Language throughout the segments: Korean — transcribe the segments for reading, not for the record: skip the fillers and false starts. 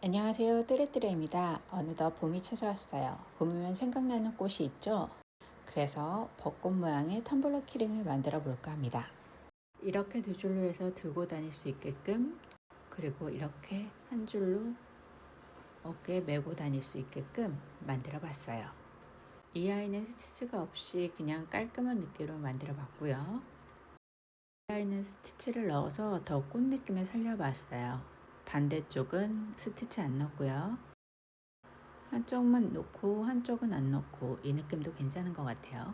안녕하세요. 뚜레뚜레입니다. 어느덧 봄이 찾아왔어요. 봄이면 생각나는 꽃이 있죠? 그래서 벚꽃 모양의 텀블러 키링을 만들어 볼까 합니다. 이렇게 두 줄로 해서 들고 다닐 수 있게끔, 그리고 이렇게 한 줄로 어깨에 메고 다닐 수 있게끔 만들어 봤어요. 이 아이는 스티치가 없이 그냥 깔끔한 느낌으로 만들어 봤고요. 이 아이는 스티치를 넣어서 더 꽃 느낌을 살려봤어요. 반대쪽은 스티치 안 넣고요. 한쪽만 놓고 한쪽은 안 놓고, 이 느낌도 괜찮은 것 같아요.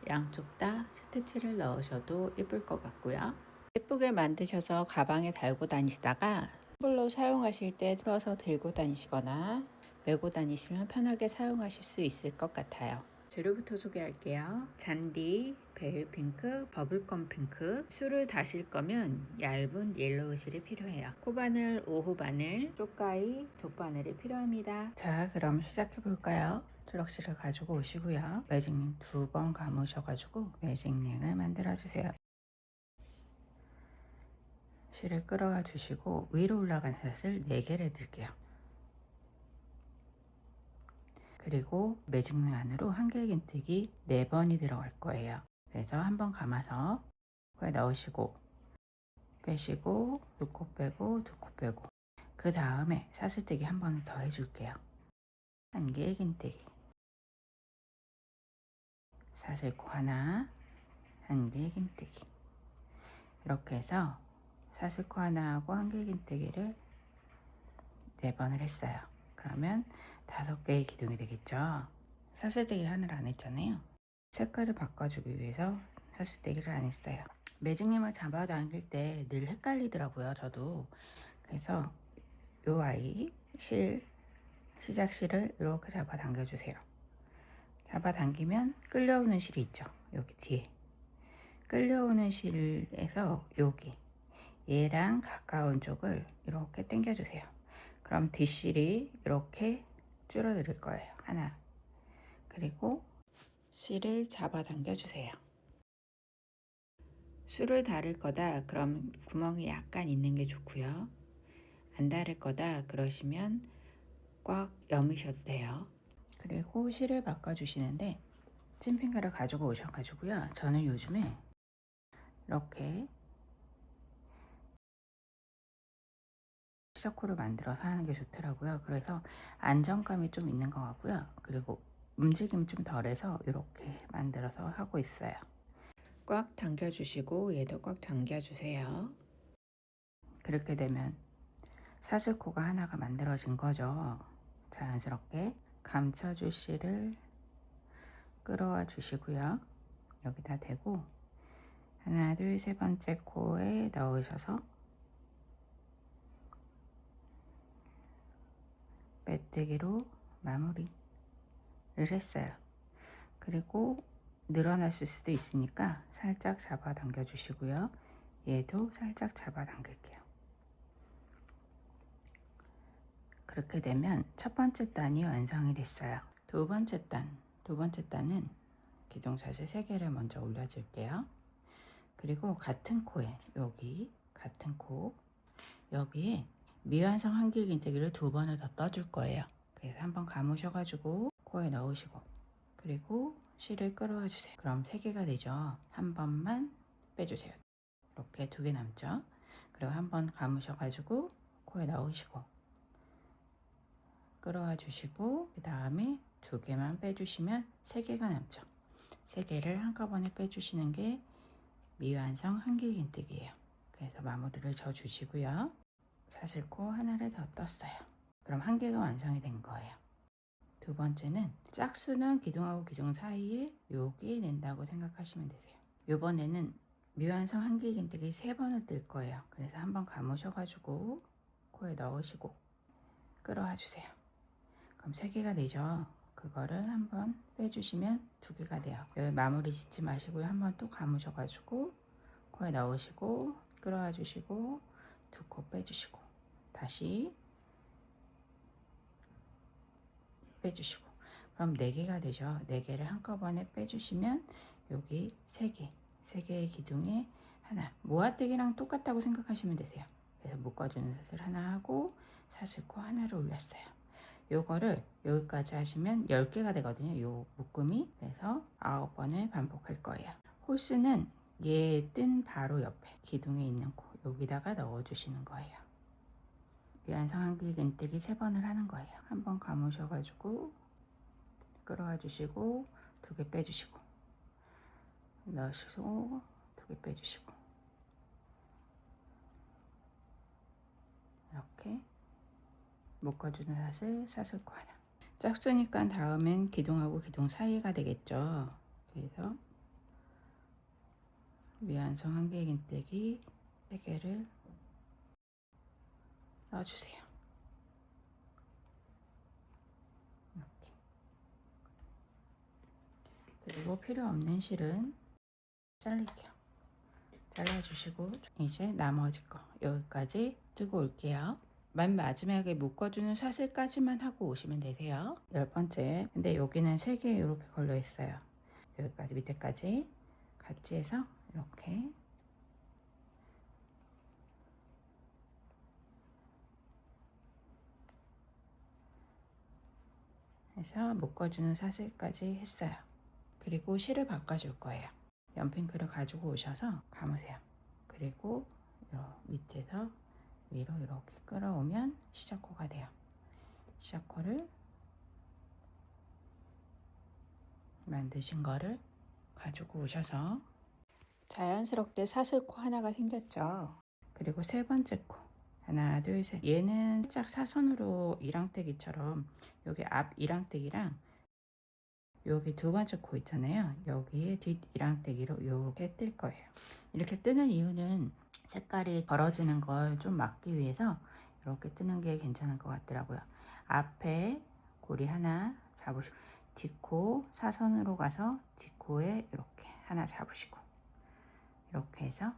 양쪽 다 스티치를 넣으셔도 예쁠 것 같고요. 예쁘게 만드셔서 가방에 달고 다니시다가 텀블러 사용하실 때 풀어서 들고 다니시거나 메고 다니시면 편하게 사용하실 수 있을 것 같아요. 재료부터 소개할게요. 잔디, 베일핑크, 버블껌 핑크. 술을 다실 거면 얇은 옐로우 실이 필요해요. 코바늘, 5호 바늘, 쪽가위, 돗바늘이 필요합니다. 자, 그럼 시작해 볼까요? 초록실을 가지고 오시고요. 매직링 2번 감으셔가지고 매직링을 만들어 주세요. 실을 끌어가 주시고 위로 올라간 샷을 4개를 들게요. 그리고 매직링 안으로 한길긴뜨기 4번이 들어갈 거예요. 그래서 한번 감아서 코에 넣으시고 빼시고 2코 빼고 2코 빼고, 그 다음에 사슬뜨기 한 번 더 해줄게요. 한길긴뜨기, 사슬코 하나, 한길긴뜨기, 이렇게 해서 사슬코 하나하고 한길긴뜨기를 4번을 했어요. 그러면 5개의 기둥이 되겠죠. 사슬뜨기 하나를 안 했잖아요. 색깔을 바꿔주기 위해서 사슬뜨기를 안 했어요. 매직님을 잡아당길 때 늘 헷갈리더라고요, 저도. 그래서 요 아이 시작실을 이렇게 잡아당겨 주세요. 잡아당기면 끌려오는 실이 있죠, 여기 뒤에. 끌려오는 실에서 여기 얘랑 가까운 쪽을 이렇게 당겨 주세요. 그럼 뒷실이 이렇게 줄어들 거예요. 하나. 그리고 실을 잡아당겨 주세요. 술을 다를 거다 그럼 구멍이 약간 있는 게 좋고요. 안 다를 거다 그러시면 꽉 여미셔도 돼요. 그리고 실을 바꿔 주시는데 찐핑가를 가지고 오셔가지고요. 저는 요즘에 이렇게 시저코를 만들어서 하는 게 좋더라고요. 그래서 안정감이 좀 있는 것 같고요. 그리고 움직임이 좀 덜해서 이렇게 만들어서 하고 있어요. 꽉 당겨주시고 얘도 꽉 당겨주세요. 그렇게 되면 사슬코가 하나가 만들어진 거죠. 자연스럽게 감춰줄 실을 끌어와 주시고요. 여기다 대고 하나, 둘, 세 번째 코에 넣으셔서 빼뜨기로 마무리를 했어요. 그리고 늘어났을 수도 있으니까 살짝 잡아 당겨 주시고요. 얘도 살짝 잡아 당길게요. 그렇게 되면 첫 번째 단이 완성이 됐어요. 두 번째 단은 기둥사슬 3개를 먼저 올려줄게요. 그리고 같은 코에 여기 같은 코 여기에 미완성 한길긴뜨기를 2번을 더 떠줄 거예요. 그래서 한번 감으셔가지고 코에 넣으시고 그리고 실을 끌어와 주세요. 그럼 3개가 되죠. 한 번만 빼주세요. 이렇게 2개 남죠. 그리고 한번 감으셔가지고 코에 넣으시고 끌어와 주시고 그 다음에 2개만 빼주시면 3개가 남죠. 3개를 한꺼번에 빼주시는 게 미완성 한길긴뜨기예요. 그래서 마무리를 져 주시고요. 사슬코 하나를 더 떴어요. 그럼 1개가 완성이 된 거예요. 두 번째는 짝수는 기둥하고 기둥 사이에 여기 낸다고 생각하시면 되세요. 이번에는 미완성 한길긴뜨기 3번을 뜰 거예요. 그래서 한번 감으셔가지고 코에 넣으시고 끌어와 주세요. 그럼 3개가 되죠. 그거를 한번 빼주시면 2개가 돼요. 여기 마무리 짓지 마시고요. 한번 또 감으셔가지고 코에 넣으시고 끌어와 주시고 2코 빼주시고 다시 빼주시고 그럼 4개가 되죠. 4개를 한꺼번에 빼주시면 여기 3개의 기둥에 하나, 모아뜨기랑 똑같다고 생각하시면 되세요. 그래서 묶어주는 사슬 하나 하고 사슬코 하나를 올렸어요. 요거를 여기까지 하시면 10개가 되거든요. 요 묶음이. 그래서 9번을 반복할 거예요. 홀수는 얘 뜬 바로 옆에 기둥에 있는 코 여기다가 넣어 주시는 거예요. 위안성 한길긴뜨기 3번을 하는 거예요. 한번 감으셔 가지고 끌어와 주시고 2개 빼주시고 넣으시고 2개 빼주시고 이렇게 묶어주는 사슬코 하나. 짝수니까 다음엔 기둥하고 기둥 사이가 되겠죠. 그래서 위안성 한길긴뜨기 3개를 넣어주세요. 이렇게. 그리고 필요 없는 실은 잘릴게요. 잘라주시고 이제 나머지 거 여기까지 뜨고 올게요. 맨 마지막에 묶어주는 사슬까지만 하고 오시면 되세요. 10번째. 근데 여기는 3개 이렇게 걸려 있어요. 여기까지 밑에까지 같이 해서 이렇게 해서 묶어주는 사슬까지 했어요. 그리고 실을 바꿔줄 거예요. 연핑크를 가지고 오셔서 감으세요. 그리고 밑에서 위로 이렇게 끌어오면 시작코가 돼요. 시작코를 만드신 거를 가지고 오셔서 자연스럽게 사슬코 하나가 생겼죠. 그리고 3번째 코 하나 둘 셋. 얘는 살짝 사선으로 이랑떼기처럼 여기 앞 이랑떼기랑 여기 2번째 코 있잖아요. 여기에 뒷 이랑떼기로 이렇게 뜰 거예요. 이렇게 뜨는 이유는 색깔이 벌어지는 걸 좀 막기 위해서 이렇게 뜨는 게 괜찮을 것 같더라고요. 앞에 고리 하나 잡으시고 뒷코 사선으로 가서 뒷코에 이렇게 하나 잡으시고 이렇게 해서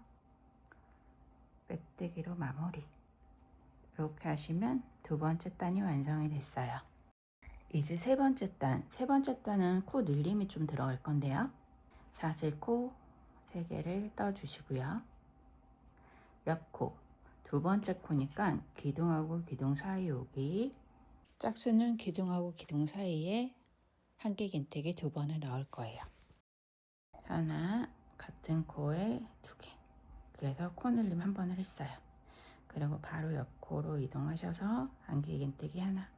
빼뜨기로 마무리. 이렇게 하시면 2번째 단이 완성이 됐어요. 이제 3번째 단. 3번째 단은 코 늘림이 좀 들어갈 건데요. 사슬코 3개를 떠주시고요. 옆코 2번째 코니까 기둥하고 기둥 사이 여기 짝수는 기둥하고 기둥 사이에 한길긴뜨기 2번을 넣을 거예요. 하나 같은 코에 2개. 그래서 코 늘림 1번을 했어요. 그리고 바로 옆 코로 이동하셔서 한길긴뜨기 하나,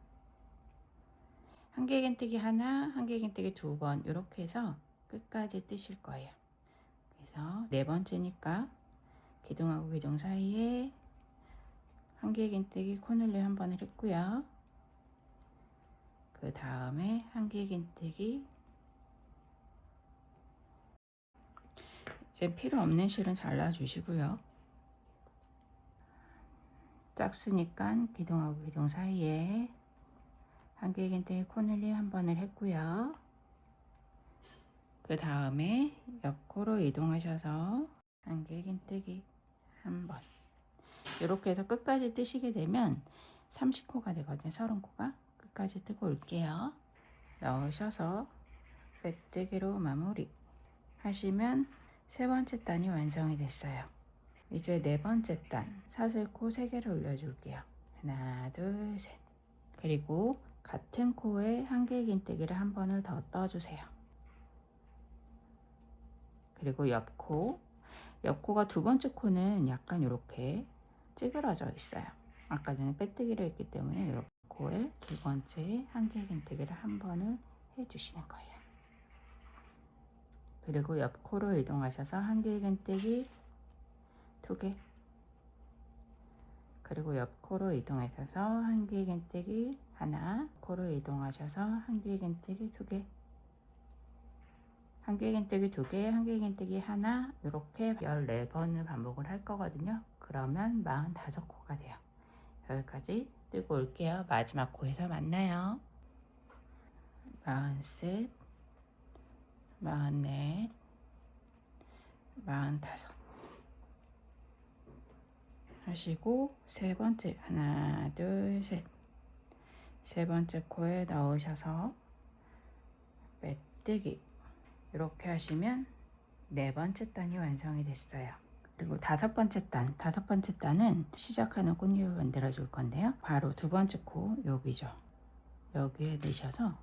한길긴뜨기 하나, 한길긴뜨기 2번 이렇게 해서 끝까지 뜨실 거예요. 그래서 4번째니까 기둥하고 기둥 사이에 한길긴뜨기 코늘림 1번을 했고요. 그 다음에 한길긴뜨기 이제 필요 없는 실은 잘라 주시고요. 짝수니까 기둥하고 기둥 사이에 한길긴뜨기 코늘림 1번을 했고요. 그 다음에 옆코로 이동하셔서 한길긴뜨기 1번 이렇게 해서 끝까지 뜨시게 되면 30코가 되거든요. 30코가 끝까지 뜨고 올게요. 넣으셔서 빼뜨기로 마무리 하시면 3번째 단이 완성이 됐어요. 이제 4번째 단 사슬코 3개를 올려줄게요. 하나 둘 셋. 그리고 같은 코에 한길긴뜨기를 1번을 더 떠주세요. 그리고 옆코가 2번째 코는 약간 이렇게 찌그러져 있어요. 아까 전에 빼뜨기를 했기 때문에 이렇게 코에 2번째 한길긴뜨기를 1번을 해주시는 거예요. 그리고 옆코로 이동하셔서 한길긴뜨기 2개. 그리고 옆코로 이동하셔서 한길긴뜨기 하나, 코로 이동하셔서 한길긴뜨기 2개. 한길긴뜨기 2개, 한길긴뜨기 하나 이렇게 14번을 반복을 할 거거든요. 그러면 45코가 돼요. 여기까지 뜨고 올게요. 마지막 코에서 만나요. 43, 44, 45 하시고 3번째 하나 둘 셋. 3번째 코에 넣으셔서 빼뜨기 이렇게 하시면 4번째 단이 완성이 됐어요. 그리고 다섯 번째 단은 시작하는 꽃잎을 만들어 줄 건데요. 바로 두 번째 코 여기죠. 여기에 넣으셔서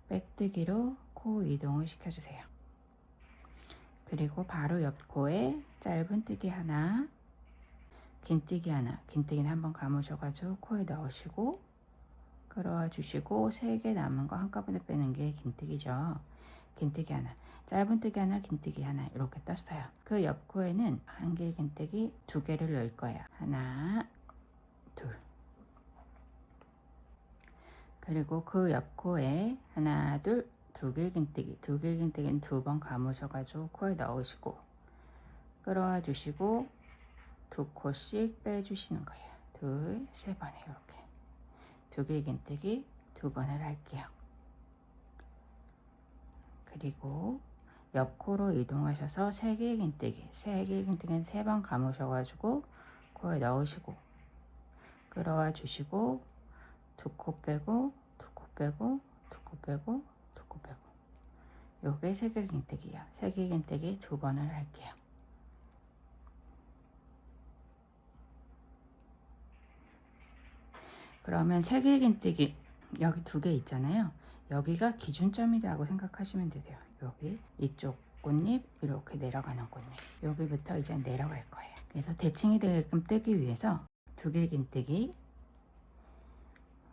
빼뜨기로 코 이동을 시켜주세요. 그리고 바로 옆 코에 짧은뜨기 하나, 긴뜨기 하나, 긴뜨기는 한번 감으셔가지고 코에 넣으시고 끌어와 주시고 3개 남은 거 한꺼번에 빼는 게 긴뜨기죠. 긴뜨기 하나, 짧은뜨기 하나, 긴뜨기 하나 이렇게 떴어요. 그 옆 코에는 한길 긴뜨기 2개를 넣을 거예요. 하나, 둘. 그리고 그 옆 코에 하나, 둘, 2길 긴뜨기, 2길 긴뜨기는 2번 감으셔가지고 코에 넣으시고 끌어와 주시고 2코씩 빼주시는 거예요. 2, 3번에 이렇게 2길 긴뜨기 2번을 할게요. 그리고 옆 코로 이동하셔서 3길 긴뜨기, 3길 긴뜨기는 3번 감으셔가지고 코에 넣으시고 끌어와 주시고 2코 빼고 2코 빼고 2코 빼고 2코 빼고 요게 3길 긴뜨기예요. 3길 긴뜨기 2번을 할게요. 그러면 3길 긴뜨기 여기 2개 있잖아요. 여기가 기준점이라고 생각하시면 되세요. 여기 이쪽 꽃잎 이렇게 내려가는 꽃잎 여기부터 이제 내려갈 거예요. 그래서 대칭이 되게끔 뜨기 위해서 2길 긴뜨기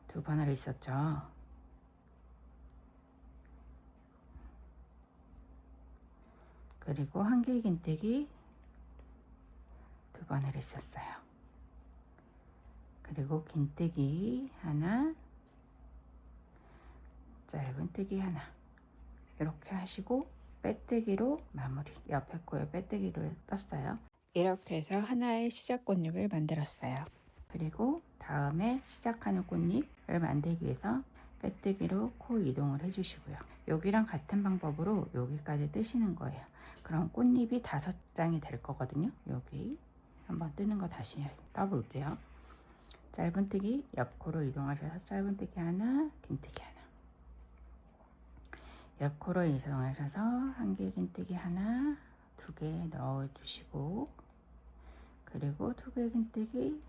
2번을 있었죠. 그리고 한길 긴뜨기 2번을 있었어요. 그리고 긴뜨기 하나, 짧은뜨기 하나 이렇게 하시고 빼뜨기로 마무리. 옆에 코에 빼뜨기를 떴어요. 이렇게 해서 하나의 시작 꽃잎을 만들었어요. 그리고 다음에 시작하는 꽃잎을 만들기 위해서 빼뜨기로 코 이동을 해주시고요. 여기랑 같은 방법으로 여기까지 뜨시는 거예요. 그럼 꽃잎이 5장이 될 거거든요. 여기 한번 뜨는 거 다시 떠볼게요. 짧은뜨기 옆 코로 이동하셔서 짧은뜨기 하나, 긴뜨기 하나. 옆 코로 이동하셔서 한길 긴뜨기 하나, 2개 넣어주시고 그리고 2개 긴뜨기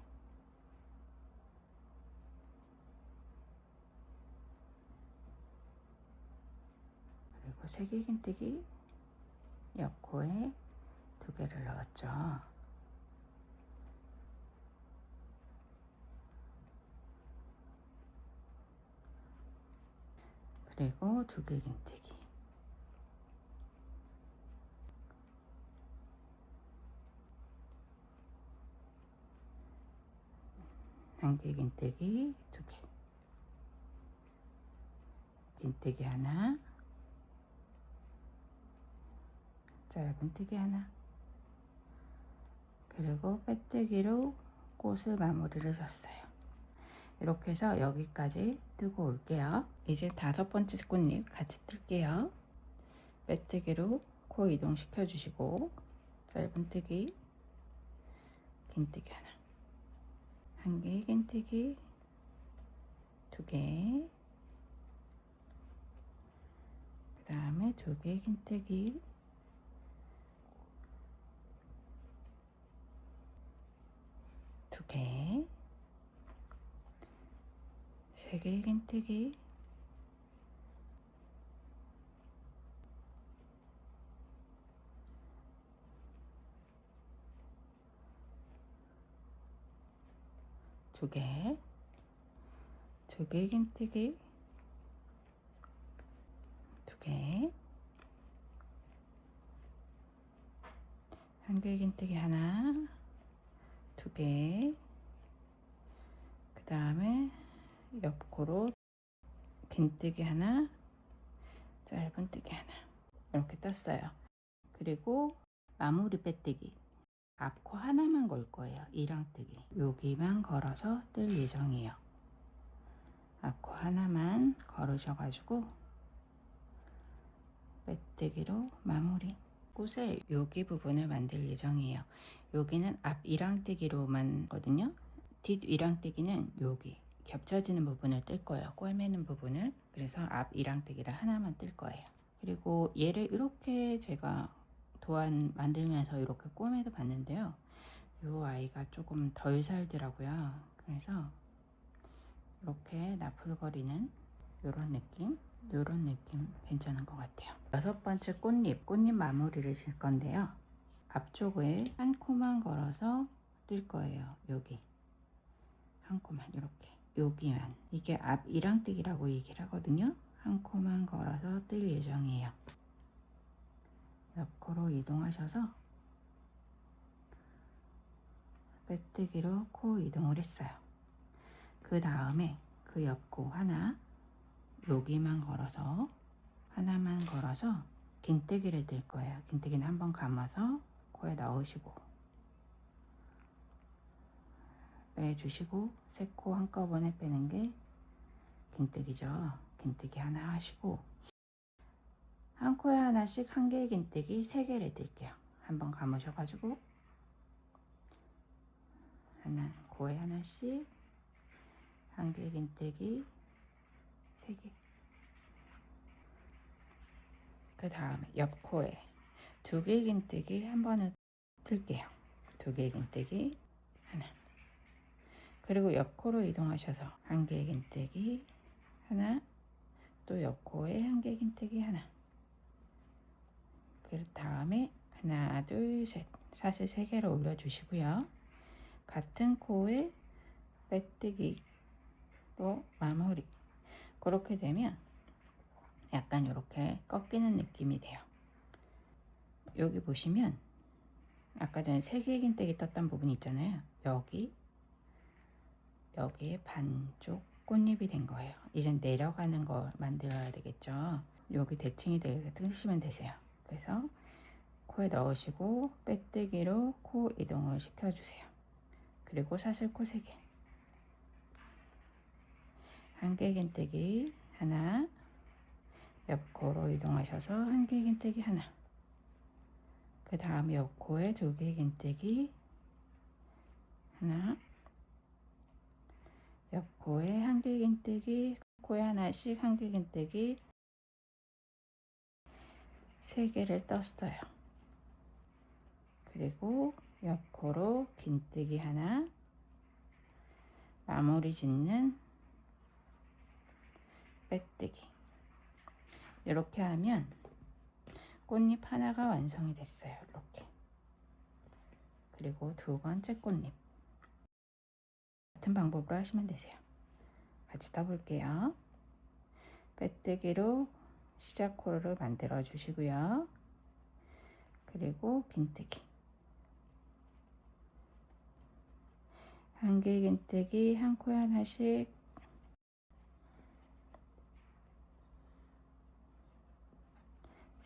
그리고 3개 긴뜨기 옆 코에 2개를 넣었죠. 그리고 2개 긴뜨기 한길 긴뜨기 2개 긴뜨기 하나 짧은뜨기 하나 그리고 빼뜨기로 꽃을 마무리를 줬어요. 이렇게 해서 여기까지 뜨고 올게요. 이제 5번째 꽃잎 같이 뜰게요. 빼뜨기로 코 이동시켜 주시고 짧은뜨기 긴뜨기 하나 한길 긴뜨기 2개 그 다음에 2개 긴뜨기 두 개, 3개 긴뜨기, 두 개, 2개 긴뜨기, 2개, 한길 긴뜨기 하나, 2개, 그 다음에 옆코로 긴뜨기 하나, 짧은뜨기 하나 이렇게 떴어요. 그리고 마무리 빼뜨기 앞코 하나만 걸 거예요. 이랑뜨기 여기만 걸어서 뜰 예정이에요. 앞코 하나만 걸으셔가지고 빼뜨기로 마무리. 꽃의 여기 부분을 만들 예정이에요. 여기는 앞 이랑뜨기로만 거든요. 뒷 이랑뜨기는 여기 겹쳐지는 부분을 뜰 거예요. 꿰매는 부분을. 그래서 앞 이랑뜨기를 하나만 뜰 거예요. 그리고 얘를 이렇게 제가 도안 만들면서 이렇게 꼬매도 봤는데요. 이 아이가 조금 덜 살더라고요. 그래서 이렇게 나풀거리는 이런 느낌 괜찮은 것 같아요. 6번째 꽃잎 마무리를 질 건데요. 앞쪽에 한 코만 걸어서 뜰 거예요. 여기 한 코만, 이렇게 여기만. 이게 앞 이랑뜨기라고 얘기를 하거든요. 한 코만 걸어서 뜰 예정이에요. 옆코로 이동하셔서 빼뜨기로 코 이동을 했어요. 그 다음에 그 옆코 하나, 여기만 걸어서 하나만 걸어서 긴뜨기를 뜰 거예요. 긴뜨기는 한번 감아서 코에 넣으시고 빼주시고, 세 코 한꺼번에 빼는 게 긴뜨기죠. 긴뜨기 하나 하시고, 한 코에 하나씩 한 개의 긴뜨기 3개를 뜰게요. 한번 감으셔가지고 하나, 코에 하나씩 한 개의 긴뜨기 3개. 그 다음에 옆 코에 2개의 긴뜨기 한 번은 틀게요. 2개의 긴뜨기 하나. 그리고 옆 코로 이동하셔서 한 개의 긴뜨기 하나, 또 옆 코에 한 개의 긴뜨기 하나. 그 다음에 하나, 둘, 셋, 사슬 3개를 올려주시고요. 같은 코에 빼뜨기로 마무리. 그렇게 되면 약간 이렇게 꺾이는 느낌이 돼요. 여기 보시면 아까 전에 3개의 긴뜨기 떴던 부분 있잖아요. 여기에 반쪽 꽃잎이 된 거예요. 이젠 내려가는 거 만들어야 되겠죠. 여기 대칭이 되게 뜨시면 되세요. 그래서 코에 넣으시고 빼뜨기로 코 이동을 시켜주세요. 그리고 사슬 코 3개, 한 개 긴뜨기 하나, 옆 코로 이동하셔서 한 개 긴뜨기 하나, 그 다음에 옆 코에 2개 긴뜨기 하나, 옆 코에 한 개 긴뜨기, 코에 하나씩 한 개 긴뜨기 3개를 떴어요. 그리고 옆 코로 긴뜨기 하나, 마무리 짓는 빼뜨기. 이렇게 하면 꽃잎 하나가 완성이 됐어요. 이렇게. 그리고 2번째 꽃잎 같은 방법으로 하시면 되세요. 같이 떠볼게요. 빼뜨기로 시작 코를 만들어 주시고요. 그리고 긴뜨기 한 개 긴뜨기 한 코에 하나씩,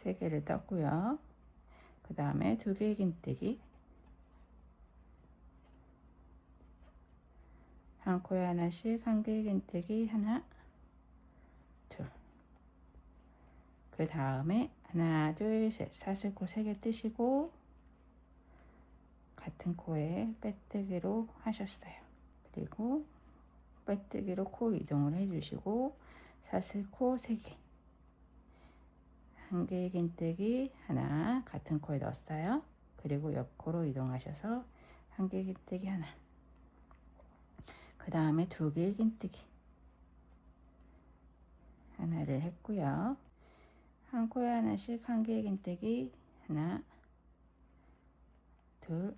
세 개를 떴고요. 그 다음에 2개 긴뜨기 한 코에 하나씩 한 개 긴뜨기 하나, 둘. 그 다음에 하나, 둘, 셋, 사슬코 3개 뜨시고 같은 코에 빼뜨기로 하셨어요. 그리고 빼뜨기로 코 이동을 해주시고 사슬코 3개, 한 개의 긴뜨기 하나, 같은 코에 넣었어요. 그리고 옆 코로 이동하셔서 한 개의 긴뜨기 하나, 그 다음에 2개의 긴뜨기 하나를 했고요. 한 코에 하나씩 한 개의 긴뜨기 하나, 둘,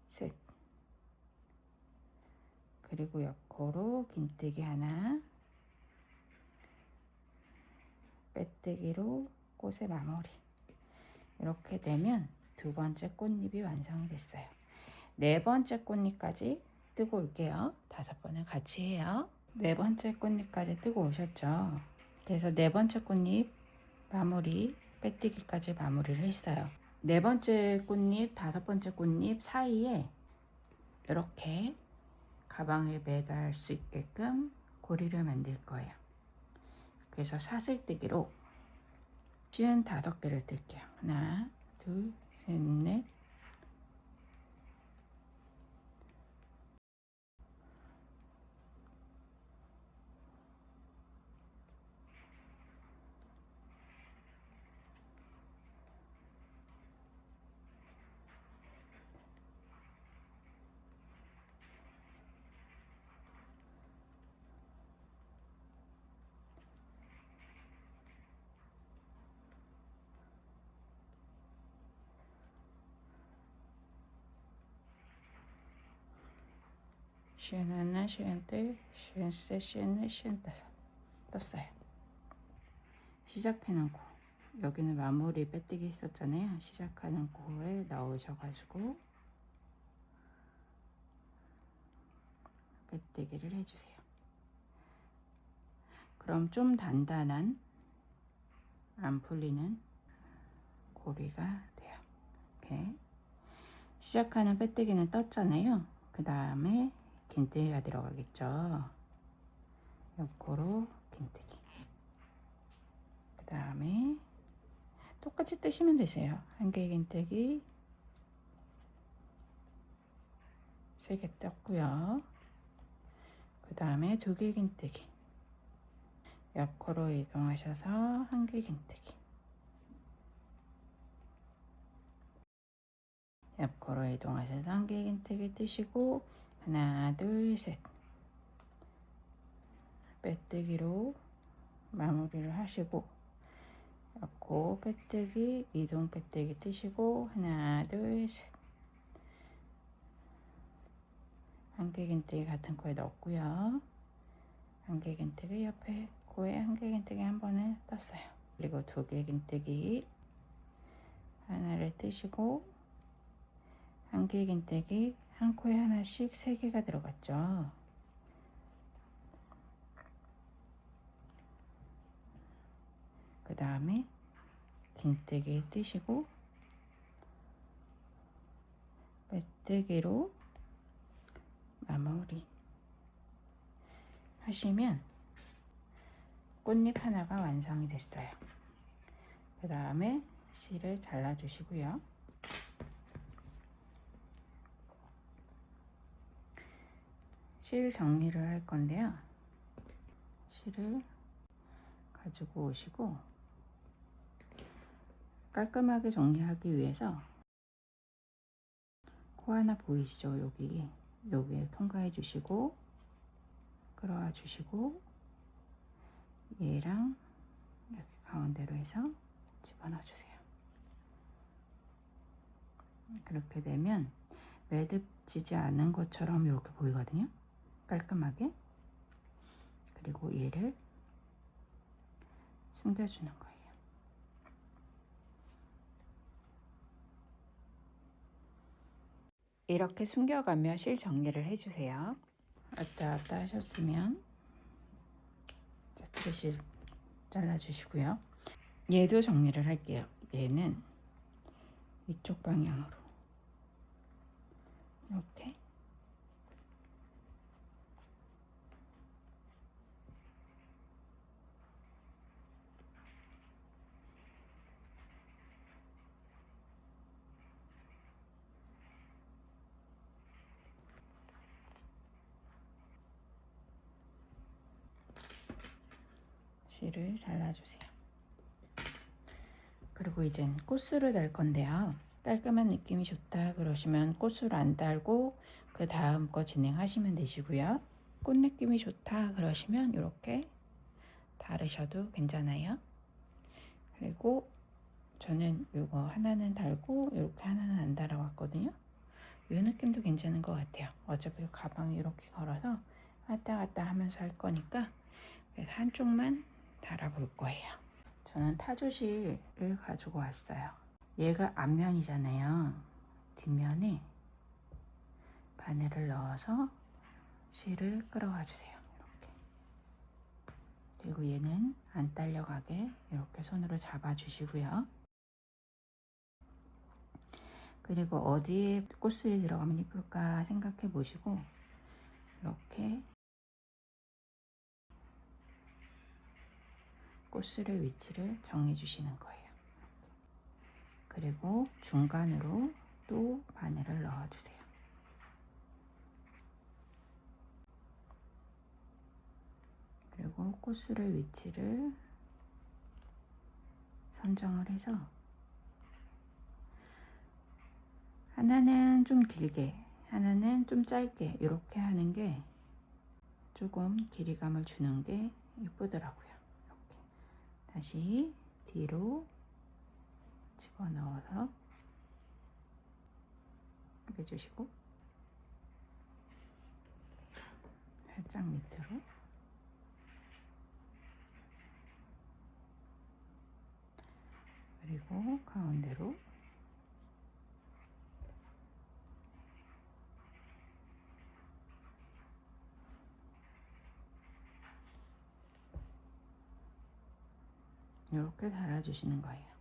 셋. 그리고 옆 코로 긴뜨기 하나, 빼뜨기로 꽃의 마무리. 이렇게 되면 2번째 꽃잎이 완성이 됐어요. 4번째 꽃잎까지 뜨고 올게요. 5번을 같이 해요. 4번째 꽃잎까지 뜨고 오셨죠. 그래서 4번째 꽃잎 마무리, 빼뜨기까지 마무리를 했어요. 4번째 꽃잎, 5번째 꽃잎 사이에 이렇게 가방에 매달 수 있게끔 고리를 만들 거예요. 그래서 사슬뜨기로 55개를 뜰게요. 하나, 둘, 셋, 넷, 시은 하나, 시은 둘, 시은 셋, 시은 넷, 시은 다섯 떴어요. 시작하는 코, 여기는 마무리 빼뜨기 있었잖아요. 시작하는 코에 넣으셔가지고 빼뜨기를 해주세요. 그럼 좀 단단한 안 풀리는 고리가 돼요. 이렇게 시작하는 빼뜨기는 떴잖아요. 그 다음에 긴뜨기가 들어가겠죠. 옆으로 긴뜨기. 그 다음에 똑같이 뜨시면 되세요. 한 개 긴뜨기, 3개 떴고요. 그 다음에 2개 긴뜨기, 옆으로 이동하셔서 한 개 긴뜨기, 옆으로 이동하셔서 한 개 긴뜨기 뜨시고 하나, 둘, 셋 빼뜨기로 마무리를 하시고 옆코 빼뜨기, 이동 빼뜨기 뜨시고 하나, 둘, 셋 한 개 긴뜨기 같은 코에 넣었고요. 한 개 긴뜨기 옆에 코에 한 개 긴뜨기 한 번에 떴어요. 그리고 2개 긴뜨기 하나를 뜨시고 한 개 긴뜨기 한 코에 하나씩 3개가 들어갔죠. 그 다음에 긴뜨기 뜨시고 빼뜨기로 마무리 하시면 꽃잎 하나가 완성이 됐어요. 그 다음에 실을 잘라 주시고요. 실 정리를 할 건데요. 실을 가지고 오시고 깔끔하게 정리하기 위해서 코 하나 보이시죠? 여기에 통과해 주시고 끌어와 주시고 얘랑 여기 가운데로 해서 집어넣어 주세요. 그렇게 되면 매듭지지 않은 것처럼 이렇게 보이거든요. 깔끔하게. 그리고 얘를 숨겨주는 거예요. 이렇게 숨겨가며 실 정리를 해주세요. 왔다 갔다 하셨으면 트레실 잘라주시고요. 얘도 정리를 할게요. 얘는 이쪽 방향으로 이렇게 실을 잘라주세요. 그리고 이젠 꽃술을 달 건데요. 깔끔한 느낌이 좋다 그러시면 꽃술 안 달고 그 다음 거 진행하시면 되시고요. 꽃 느낌이 좋다 그러시면 이렇게 다르셔도 괜찮아요. 그리고 저는 이거 하나는 달고 이렇게 하나는 안 달아왔거든요. 이 느낌도 괜찮은 것 같아요. 어차피 가방에 이렇게 걸어서 왔다 갔다 하면서 할 거니까 한쪽만 달아볼 거예요. 저는 타조실을 가지고 왔어요. 얘가 앞면이잖아요. 뒷면에 바늘을 넣어서 실을 끌어와 주세요. 이렇게. 그리고 얘는 안 딸려가게 이렇게 손으로 잡아 주시고요. 그리고 어디에 꽃술이 들어가면 이쁠까 생각해 보시고 이렇게 꽃술의 위치를 정해 주시는 거예요. 그리고 중간으로 또 바늘을 넣어 주세요. 그리고 꽃술의 위치를 선정을 해서 하나는 좀 길게, 하나는 좀 짧게 이렇게 하는 게 조금 길이감을 주는 게 예쁘더라고요. 이렇게 다시 뒤로 집어넣어서 빼주시고 살짝 밑으로 그리고 가운데로 이렇게 달아주시는 거예요.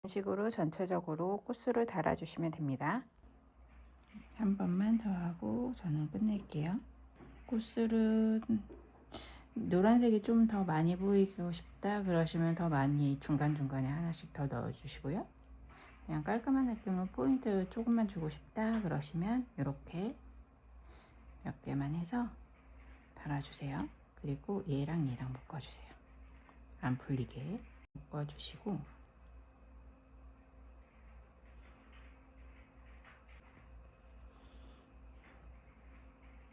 이런 식으로 전체적으로 코스를 달아주시면 됩니다. 한 번만 더 하고 저는 끝낼게요. 코스를 노란색이 좀 더 많이 보이고 싶다 그러시면 더 많이 중간중간에 하나씩 더 넣어주시고요. 그냥 깔끔한 느낌으로 포인트 조금만 주고 싶다 그러시면 이렇게 몇 개만 해서 달아주세요. 그리고 얘랑 얘랑 묶어주세요. 안 풀리게 묶어주시고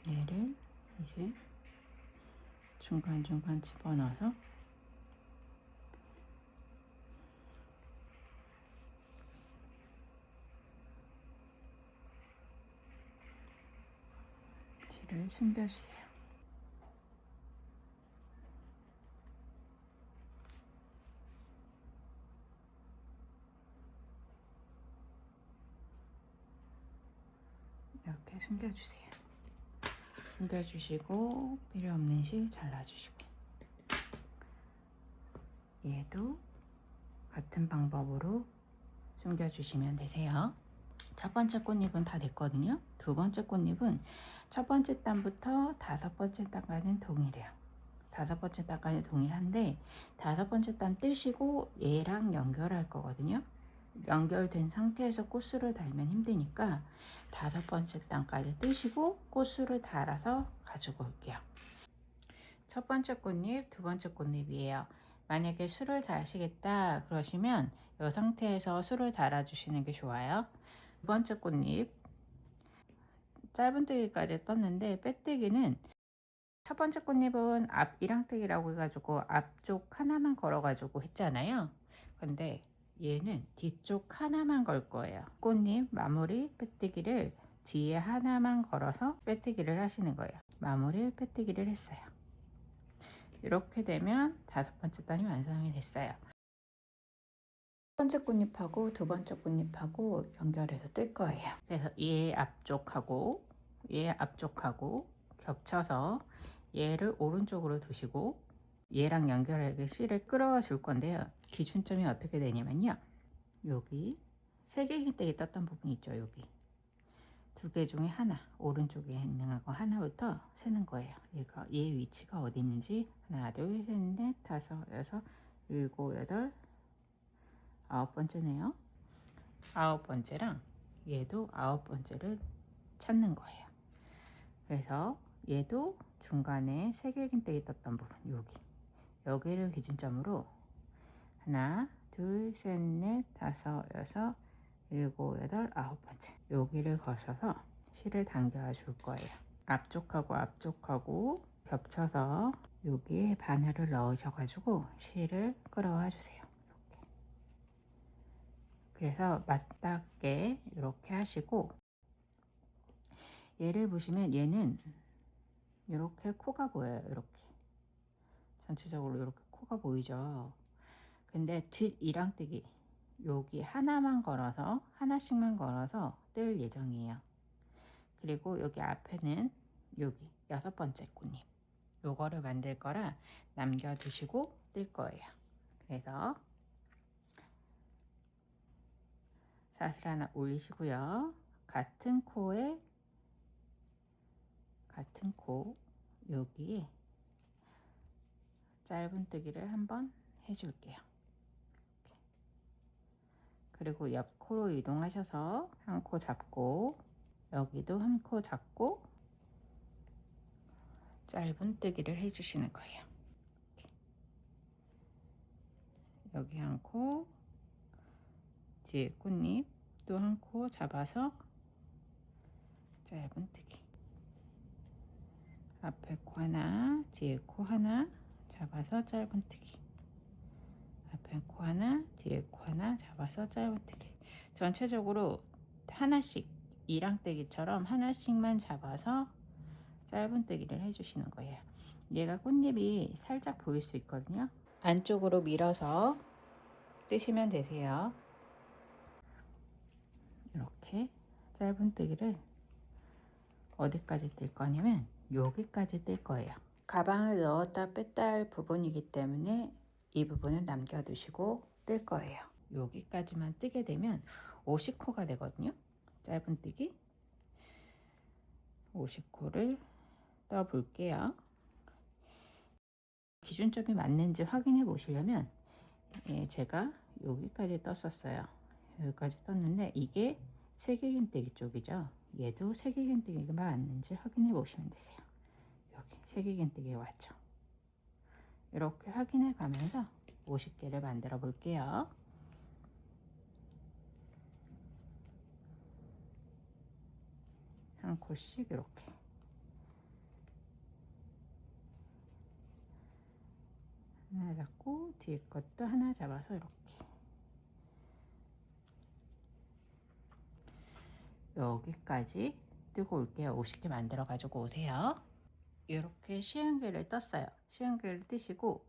얘를 이제 중간중간 집어넣어서 실을 숨겨주세요. 이렇게 숨겨주세요. 숨겨주시고 필요 없는 실 잘라주시고 얘도 같은 방법으로 숨겨주시면 되세요. 첫 번째 꽃잎은 다 됐거든요. 두 번째 꽃잎은 첫 번째 단부터 다섯 번째 단까지는 동일해요. 다섯 번째 단까지 동일한데 다섯 번째 단 뜨시고 얘랑 연결할 거거든요. 연결된 상태에서 꽃수를 달면 힘드니까 다섯 번째 단까지 뜨시고 꽃수를 달아서 가지고 올게요. 첫 번째 꽃잎, 두 번째 꽃잎이에요. 만약에 수를 다시겠다 그러시면 이 상태에서 수를 달아주시는 게 좋아요. 두 번째 꽃잎 짧은뜨기까지 떴는데 빼뜨기는 첫 번째 꽃잎은 앞 일항뜨기라고 해가지고 앞쪽 하나만 걸어가지고 했잖아요. 근데 얘는 뒤쪽 하나만 걸 거예요. 꽃잎 마무리 빼뜨기를 뒤에 하나만 걸어서 빼뜨기를 하시는 거예요. 마무리 빼뜨기를 했어요. 이렇게 되면 다섯 번째 단이 완성이 됐어요. 첫 번째 꽃잎하고 두 번째 꽃잎하고 연결해서 뜰 거예요. 그래서 얘 앞쪽하고 겹쳐서 얘를 오른쪽으로 두시고 얘랑 연결하게 실을 끌어와 줄 건데요. 기준점이 어떻게 되냐면요. 여기 세개긴데기 떴던 부분 있죠. 여기 두 개 중에 하나 오른쪽에 있는 거 하나부터 세는 거예요. 얘 위치가 어디 있는지 하나 둘 셋 넷 다섯 여섯 일곱 여덟 아홉 번째네요. 아홉 번째랑 얘도 아홉 번째를 찾는 거예요. 그래서 얘도 중간에 세개긴데기 떴던 부분 여기를 기준점으로 하나 둘 셋 넷 다섯 여섯 일곱 여덟 아홉 번째 여기를 거셔서 실을 당겨 줄 거예요. 앞쪽하고 겹쳐서 여기에 바늘을 넣으셔 가지고 실을 끌어와 주세요. 이렇게. 그래서 맞닿게 이렇게 하시고 얘를 보시면 얘는 이렇게 코가 보여요. 이렇게 전체적으로 이렇게 코가 보이죠. 근데 뒷 이랑뜨기 여기 하나만 걸어서 하나씩만 걸어서 뜰 예정이에요. 그리고 여기 앞에는 여기 여섯 번째 꽃잎 요거를 만들 거라 남겨두시고 뜰 거예요. 그래서 사슬 하나 올리시고요. 같은 코 여기에 짧은뜨기를 한번 해줄게요. 그리고 옆 코로 이동하셔서 한 코 잡고 여기도 한 코 잡고 짧은뜨기를 해주시는 거예요. 여기 한 코, 뒤에 꽃잎 또 한 코 잡아서 짧은뜨기. 앞에 코 하나, 뒤에 코 하나, 잡아서 짧은뜨기. 앞에 코 하나, 뒤에 코 하나 잡아서 짧은뜨기. 전체적으로 하나씩 이랑떼기처럼 하나씩만 잡아서 짧은뜨기를 해주시는 거예요. 얘가 꽃잎이 살짝 보일 수 있거든요. 안쪽으로 밀어서 뜨시면 되세요. 이렇게 짧은뜨기를 어디까지 뜰 거냐면 여기까지 뜰 거예요. 가방을 넣었다 뺐다 할 부분이기 때문에 이 부분은 남겨두시고 뜰 거예요. 여기까지만 뜨게 되면 50코가 되거든요. 짧은뜨기 50코를 떠 볼게요. 기준점이 맞는지 확인해 보시려면 제가 여기까지 떴었어요. 여기까지 떴는데 이게 세길긴뜨기 쪽이죠. 얘도 세길긴뜨기가 맞는지 확인해 보시면 되세요. 여기 세길긴뜨기가 왔죠. 이렇게 확인해 가면서 50개를 만들어 볼게요. 한 코씩 이렇게 하나 잡고 뒤에 것도 하나 잡아서 이렇게 여기까지 뜨고 올게요. 50개 만들어 가지고 오세요. 이렇게 쉬운 개를 떴어요. 쉬운 개를 뜨시고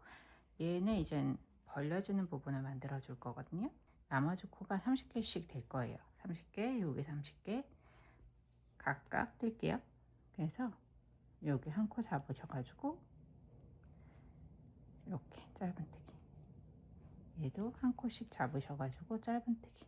얘는 이제 벌려지는 부분을 만들어 줄 거거든요. 나머지 코가 30개씩 될 거예요. 30개, 여기 30개 각각 뜰게요. 그래서 여기 한 코 잡으셔가지고 이렇게 짧은뜨기. 얘도 한 코씩 잡으셔가지고 짧은뜨기.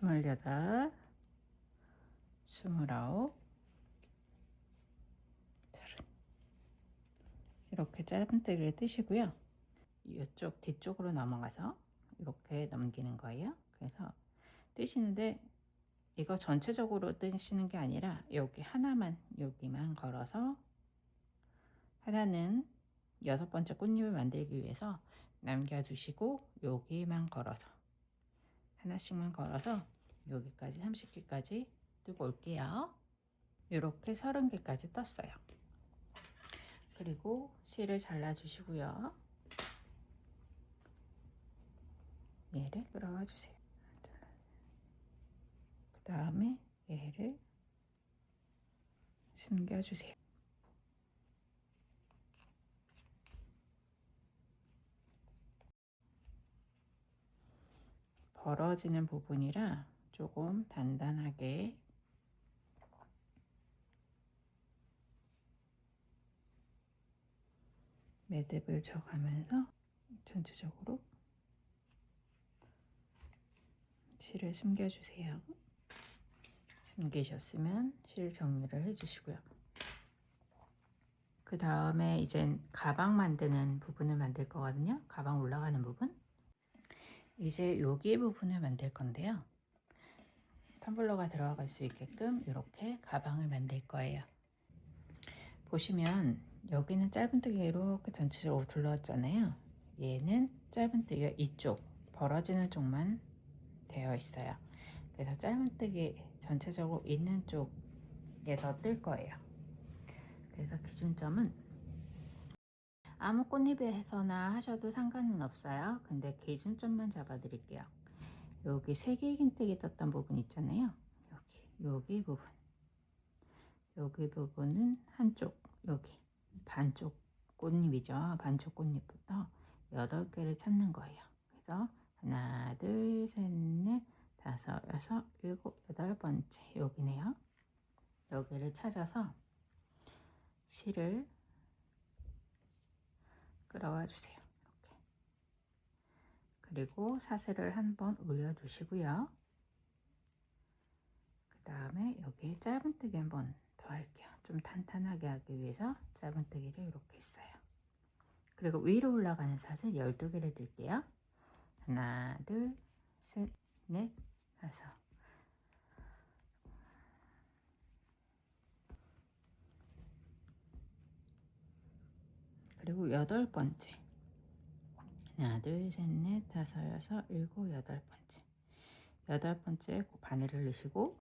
스물여덟, 스물아홉, 서른. 이렇게 짧은뜨기를 뜨시고요. 이쪽 뒤쪽으로 넘어가서 이렇게 넘기는 거예요. 그래서 뜨시는데 이거 전체적으로 뜨시는 게 아니라 여기 하나만 여기만 걸어서 하나는 6번째 꽃잎을 만들기 위해서 남겨두시고 여기만 걸어서 하나씩만 걸어서 여기까지 30개까지 뜨고 올게요. 이렇게 30개까지 떴어요. 그리고 실을 잘라 주시고요. 얘를 끌어와 주세요. 그 다음에 얘를 숨겨 주세요. 벌어지는 부분이라 조금 단단하게 매듭을 져가면서 전체적으로 실을 숨겨주세요. 숨기셨으면 실 정리를 해주시고요. 그 다음에 이제 가방 만드는 부분을 만들 거거든요. 가방 올라가는 부분. 이제 여기 부분을 만들 건데요. 텀블러가 들어갈 수 있게끔 이렇게 가방을 만들 거예요. 보시면 여기는 짧은뜨기가 이렇게 전체적으로 둘러왔잖아요. 얘는 짧은뜨기가 이쪽 벌어지는 쪽만 되어 있어요. 그래서 짧은뜨기 전체적으로 있는 쪽에서 뜰 거예요. 그래서 기준점은 아무 꽃잎에서나 하셔도 상관은 없어요. 근데 기준점만 잡아 드릴게요. 여기 세길긴뜨기 떴던 부분 있잖아요. 여기 부분, 여기 부분은 한쪽, 여기 반쪽 꽃잎이죠. 반쪽 꽃잎부터 8개를 찾는 거예요. 그래서 하나, 둘, 셋, 넷, 다섯, 여섯, 일곱, 8번째 여기네요. 여기를 찾아서 실을 끌어와 주세요. 이렇게. 그리고 사슬을 한번 올려주시고요. 그 다음에 여기에 짧은뜨기 한번 더 할게요. 좀 탄탄하게 하기 위해서 짧은뜨기를 이렇게 했어요. 그리고 위로 올라가는 사슬 12개를 뜰게요. 하나, 둘, 셋, 넷, 다섯. 그리고 8번째. 하나, 둘, 셋, 넷, 다섯, 여섯, 일곱, 8번째. 8번째 바늘을 넣으시고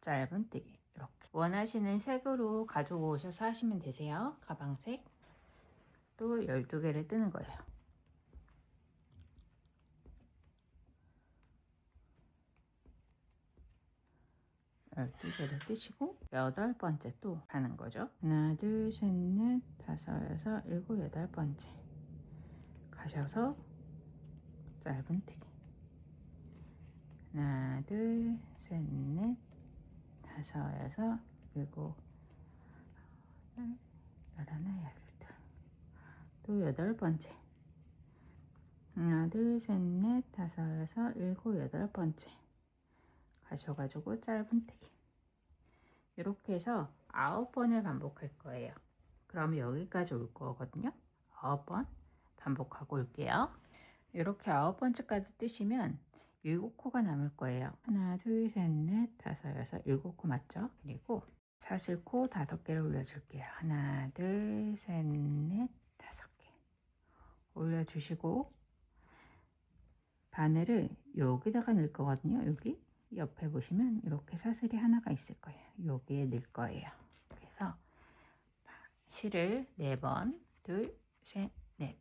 짧은뜨기 이렇게 원하시는 색으로 가져오셔서 하시면 되세요. 가방색 또 12개를 뜨는 거예요. 12개를 뜨시고 8번째 또 가는 거죠. 하나, 둘, 셋, 넷, 다섯, 여섯, 일곱, 8번째 가셔서 짧은뜨기 하나, 둘, 셋, 넷, 다섯, 여섯, 일곱, 열하나, 열둘 또 8번째 하나, 둘, 셋, 넷, 다섯, 여섯, 일곱, 8번째 가셔가지고 짧은뜨기 이렇게 해서 9번을 반복할 거예요. 그러면 여기까지 올 거거든요. 9번 반복하고 올게요. 이렇게 9번째까지 뜨시면 7코가 남을 거예요. 하나, 둘, 셋, 넷, 다섯, 여섯, 7코 맞죠? 그리고 사슬코 5개를 올려줄게요. 하나, 둘, 셋, 넷, 5개 올려주시고 바늘을 여기다가 넣을 거거든요. 여기 옆에 보시면 이렇게 사슬이 하나가 있을 거예요. 여기에 넣을 거예요. 그래서 실을 4번, 둘, 셋, 넷,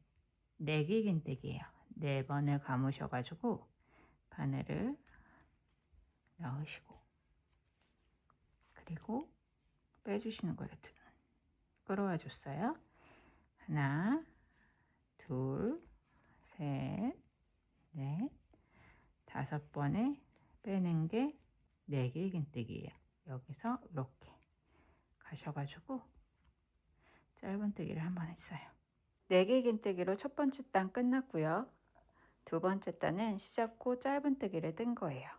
4개 긴뜨기예요. 4번을 감으셔가지고 바늘을 넣으시고 그리고 빼주시는 거예요. 끌어와 줬어요. 하나, 둘, 셋, 넷, 5번에 빼는 게 4개 긴뜨기예요. 여기서 이렇게 가셔가지고 짧은뜨기를 한번 했어요. 4개 긴뜨기로 첫 번째 단 끝났고요. 두 번째 단은 시작코 짧은뜨기를 뜬 거예요.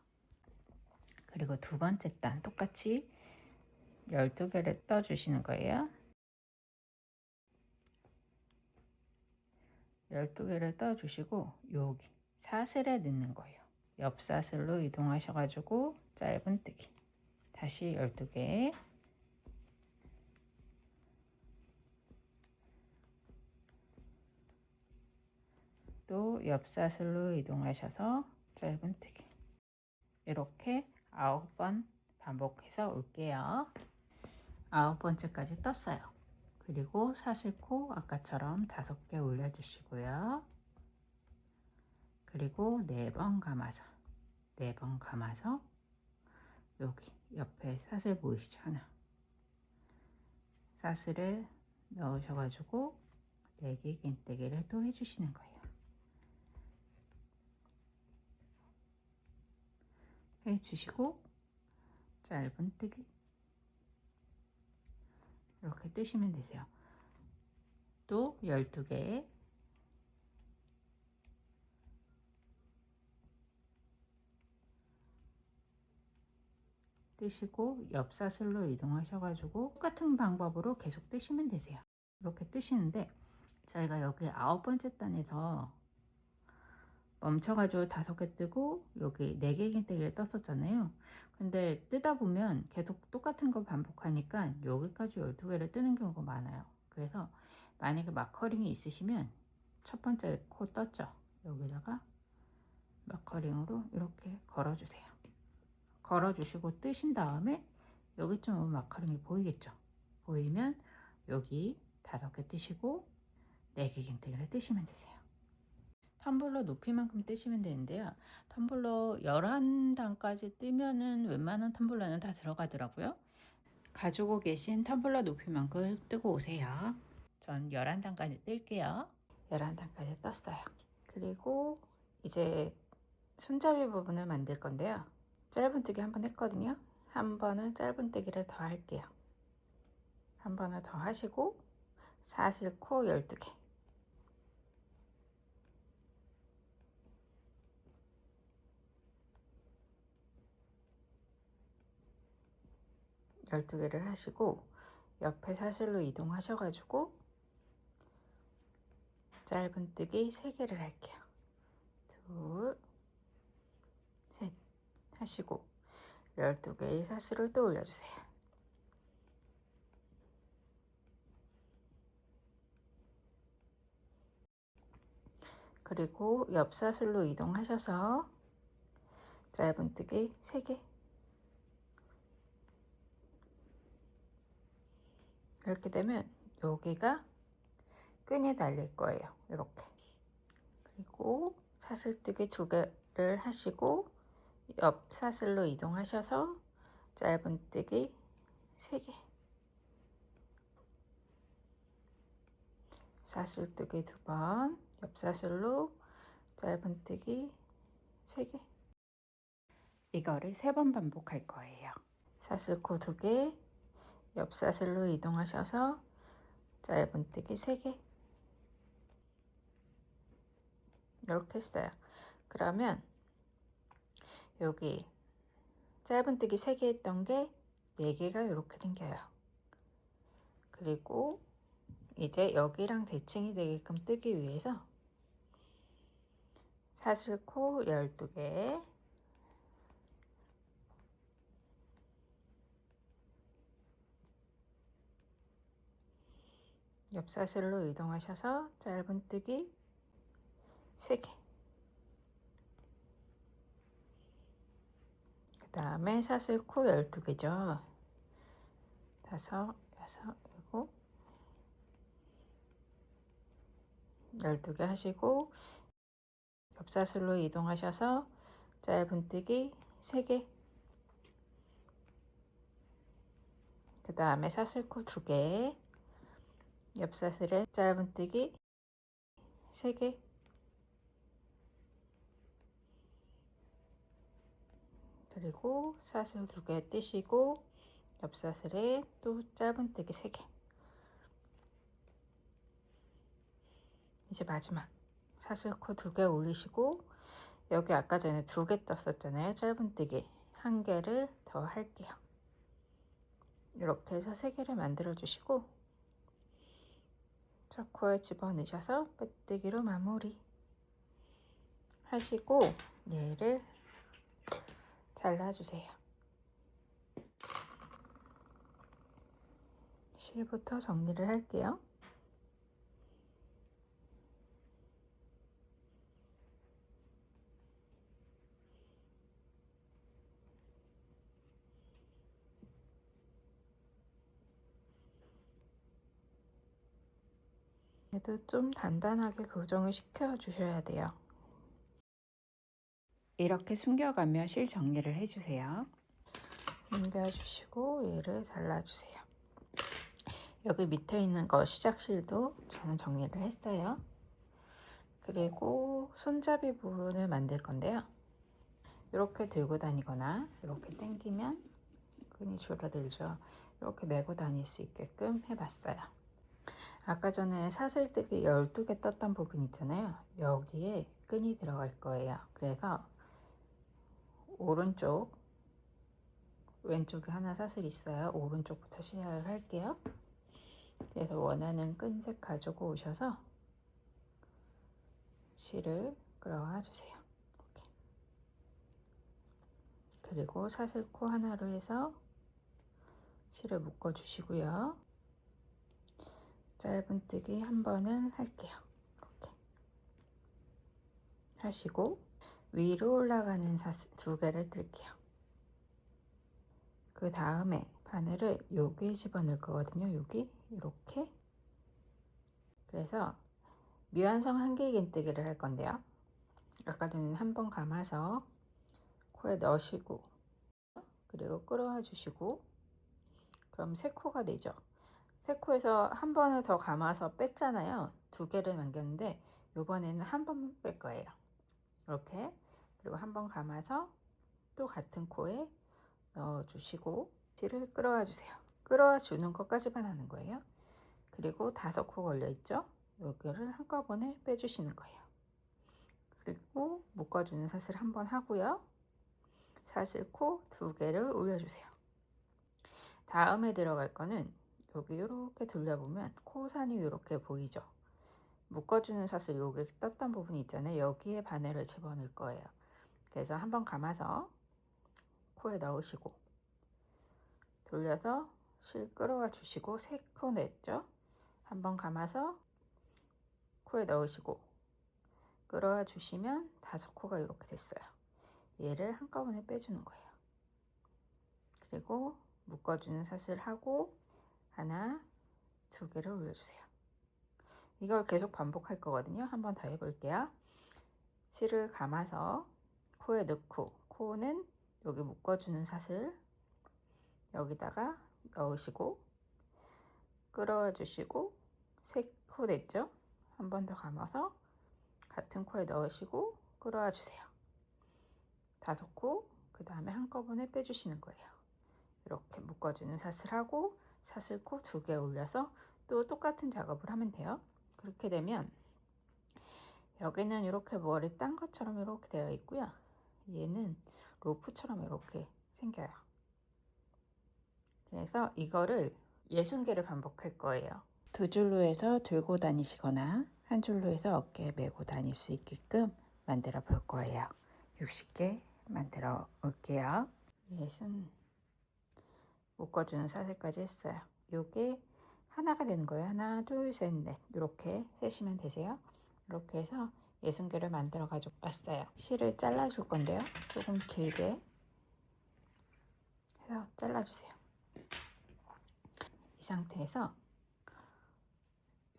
그리고 두 번째 단 똑같이 12개를 떠주시는 거예요. 12개를 떠주시고 여기 사슬에 넣는 거예요. 옆 사슬로 이동하셔가지고 짧은뜨기 다시 12개 또 옆 사슬로 이동하셔서 짧은뜨기 이렇게 9번 반복해서 올게요. 9번째까지 떴어요. 그리고 사슬코 아까처럼 5개 올려주시고요. 그리고 4번 감아서 4번 감아서 여기 옆에 사슬 보이시죠? 하나 사슬을 넣으셔가지고 4개 긴뜨기를 또 해주시는 거예요. 해주시고 짧은뜨기 이렇게 뜨시면 되세요. 또 12개 뜨시고 옆 사슬로 이동하셔가지고 똑같은 방법으로 계속 뜨시면 되세요. 이렇게 뜨시는데 저희가 여기 9번째 단에서 멈춰가지고 5개 뜨고 여기 4개 긴뜨기를 떴었잖아요. 근데 뜨다 보면 계속 똑같은 거 반복하니까 여기까지 12개를 뜨는 경우가 많아요. 그래서 만약에 마커링이 있으시면 첫 번째 코 떴죠. 여기다가 마커링으로 이렇게 걸어주세요. 걸어주시고 뜨신 다음에 여기쯤 오면 마커링이 보이겠죠. 보이면 여기 5개 뜨시고 4개 긴뜨기를 뜨시면 되세요. 텀블러 높이만큼 뜨시면 되는데요. 텀블러 11단까지 뜨면은 웬만한 텀블러는 다 들어가더라고요. 가지고 계신 텀블러 높이만큼 뜨고 오세요. 전 11단까지 뜰게요. 11단까지 떴어요. 그리고 이제 손잡이 부분을 만들 건데요. 짧은뜨기 한 번 했거든요. 한 번은 짧은뜨기를 더 할게요. 한 번을 더 하시고 사슬코 12개. 12개를 하시고 옆에 사슬로 이동하셔가지고 짧은뜨기 3개를 할게요. 둘, 셋 하시고 12개의 사슬을 또 올려주세요. 그리고 옆 사슬로 이동하셔서 짧은뜨기 3개. 이렇게 되면 여기가 끈이 달릴 거예요. 이렇게. 그리고 사슬뜨기 2개를 하시고 옆 사슬로 이동하셔서 짧은뜨기 3개. 사슬뜨기 2번, 옆 사슬로 짧은뜨기 3개. 이거를 3번 반복할 거예요. 사슬코 2개, 옆 사슬로 이동하셔서 짧은뜨기 3개. 이렇게 했어요. 그러면 여기 짧은뜨기 3개 했던 게 4개가 이렇게 생겨요. 그리고 이제 여기랑 대칭이 되게끔 뜨기 위해서 사슬코 12개, 옆 사슬로 이동하셔서 짧은뜨기 3개. 그 다음에 사슬코 12개죠. 5, 6, 7, 12개 하시고 옆 사슬로 이동하셔서 짧은뜨기 3개. 그 다음에 사슬코 2개, 옆 사슬에 짧은뜨기 3개. 그리고 사슬 2개 뜨시고 옆 사슬에 또 짧은뜨기 3개. 이제 마지막 사슬코 2개 올리시고 여기 아까 전에 2개 떴었잖아요. 짧은뜨기 1개를 더 할게요. 이렇게 해서 3개를 만들어 주시고 첫 코에 집어넣으셔서 빼뜨기로 마무리 하시고 얘를 잘라주세요. 실부터 정리를 할게요. 얘도 좀 단단하게 고정을 시켜 주셔야 돼요. 이렇게 숨겨가며 실 정리를 해주세요. 숨겨주시고 얘를 잘라주세요. 여기 밑에 있는 거 시작실도 저는 정리를 했어요. 그리고 손잡이 부분을 만들 건데요. 이렇게 들고 다니거나 이렇게 당기면 끈이 줄어들죠. 이렇게 메고 다닐 수 있게끔 해봤어요. 아까 전에 사슬뜨기 12개 떴던 부분 있잖아요. 여기에 끈이 들어갈 거예요. 그래서 오른쪽, 왼쪽에 하나 사슬 있어요. 오른쪽부터 시작을 할게요. 그래서 원하는 끈색 가지고 오셔서 실을 끌어와 주세요. 이렇게. 그리고 사슬코 하나로 해서 실을 묶어 주시고요. 짧은뜨기 한 번을 할게요. 이렇게 하시고 위로 올라가는 사슬 2개를 뜰게요. 그 다음에 바늘을 여기에 집어넣을 거거든요. 여기 이렇게. 그래서 미완성 한길긴뜨기를 할 건데요. 아까 전에 한 번 감아서 코에 넣으시고 그리고 끌어와 주시고, 그럼 세 코가 되죠. 세 코에서 한 번을 더 감아서 뺐잖아요. 두 개를 남겼는데 이번에는 한 번만 뺄 거예요. 이렇게. 그리고 한 번 감아서 또 같은 코에 넣어 주시고 실을 끌어와 주세요. 끌어와 주는 것까지만 하는 거예요. 그리고 5코 걸려 있죠. 여기를 한꺼번에 빼주시는 거예요. 그리고 묶어주는 사슬 한 번 하고요. 사슬코 2개를 올려주세요. 다음에 들어갈 거는 여기 이렇게 돌려보면 코산이 이렇게 보이죠. 묶어주는 사슬 여기 떴던 부분이 있잖아요. 여기에 바늘을 집어넣을 거예요. 그래서 한 번 감아서 코에 넣으시고 돌려서 실 끌어와 주시고 3코 냈죠. 한 번 감아서 코에 넣으시고 끌어와 주시면 5코가 이렇게 됐어요. 얘를 한꺼번에 빼주는 거예요. 그리고 묶어주는 사슬 하고 하나, 2개를 올려주세요. 이걸 계속 반복할 거거든요. 한 번 더 해볼게요. 실을 감아서 코에 넣고, 코는 여기 묶어주는 사슬 여기다가 넣으시고 끌어와 주시고 3코 됐죠? 한 번 더 감아서 같은 코에 넣으시고 끌어와 주세요. 5코, 그 다음에 한꺼번에 빼주시는 거예요. 이렇게 묶어주는 사슬하고 사슬코 2개 올려서 또 똑같은 작업을 하면 돼요. 그렇게 되면 여기는 이렇게 머리 딴 것처럼 이렇게 되어 있고요. 얘는 로프처럼 이렇게 생겨요. 그래서 이거를 60개를 반복할 거예요. 2줄로 해서 들고 다니시거나 한 줄로 해서 어깨에 메고 다닐 수 있게끔 만들어 볼 거예요. 60개 만들어 올게요. 60 묶어주는 사슬까지 했어요. 요게 하나가 되는 거예요. 하나, 둘, 셋, 넷 이렇게 세시면 되세요. 이렇게 해서 60개를 만들어 가지고 왔어요. 실을 잘라 줄 건데요. 조금 길게 해서 잘라 주세요. 이 상태에서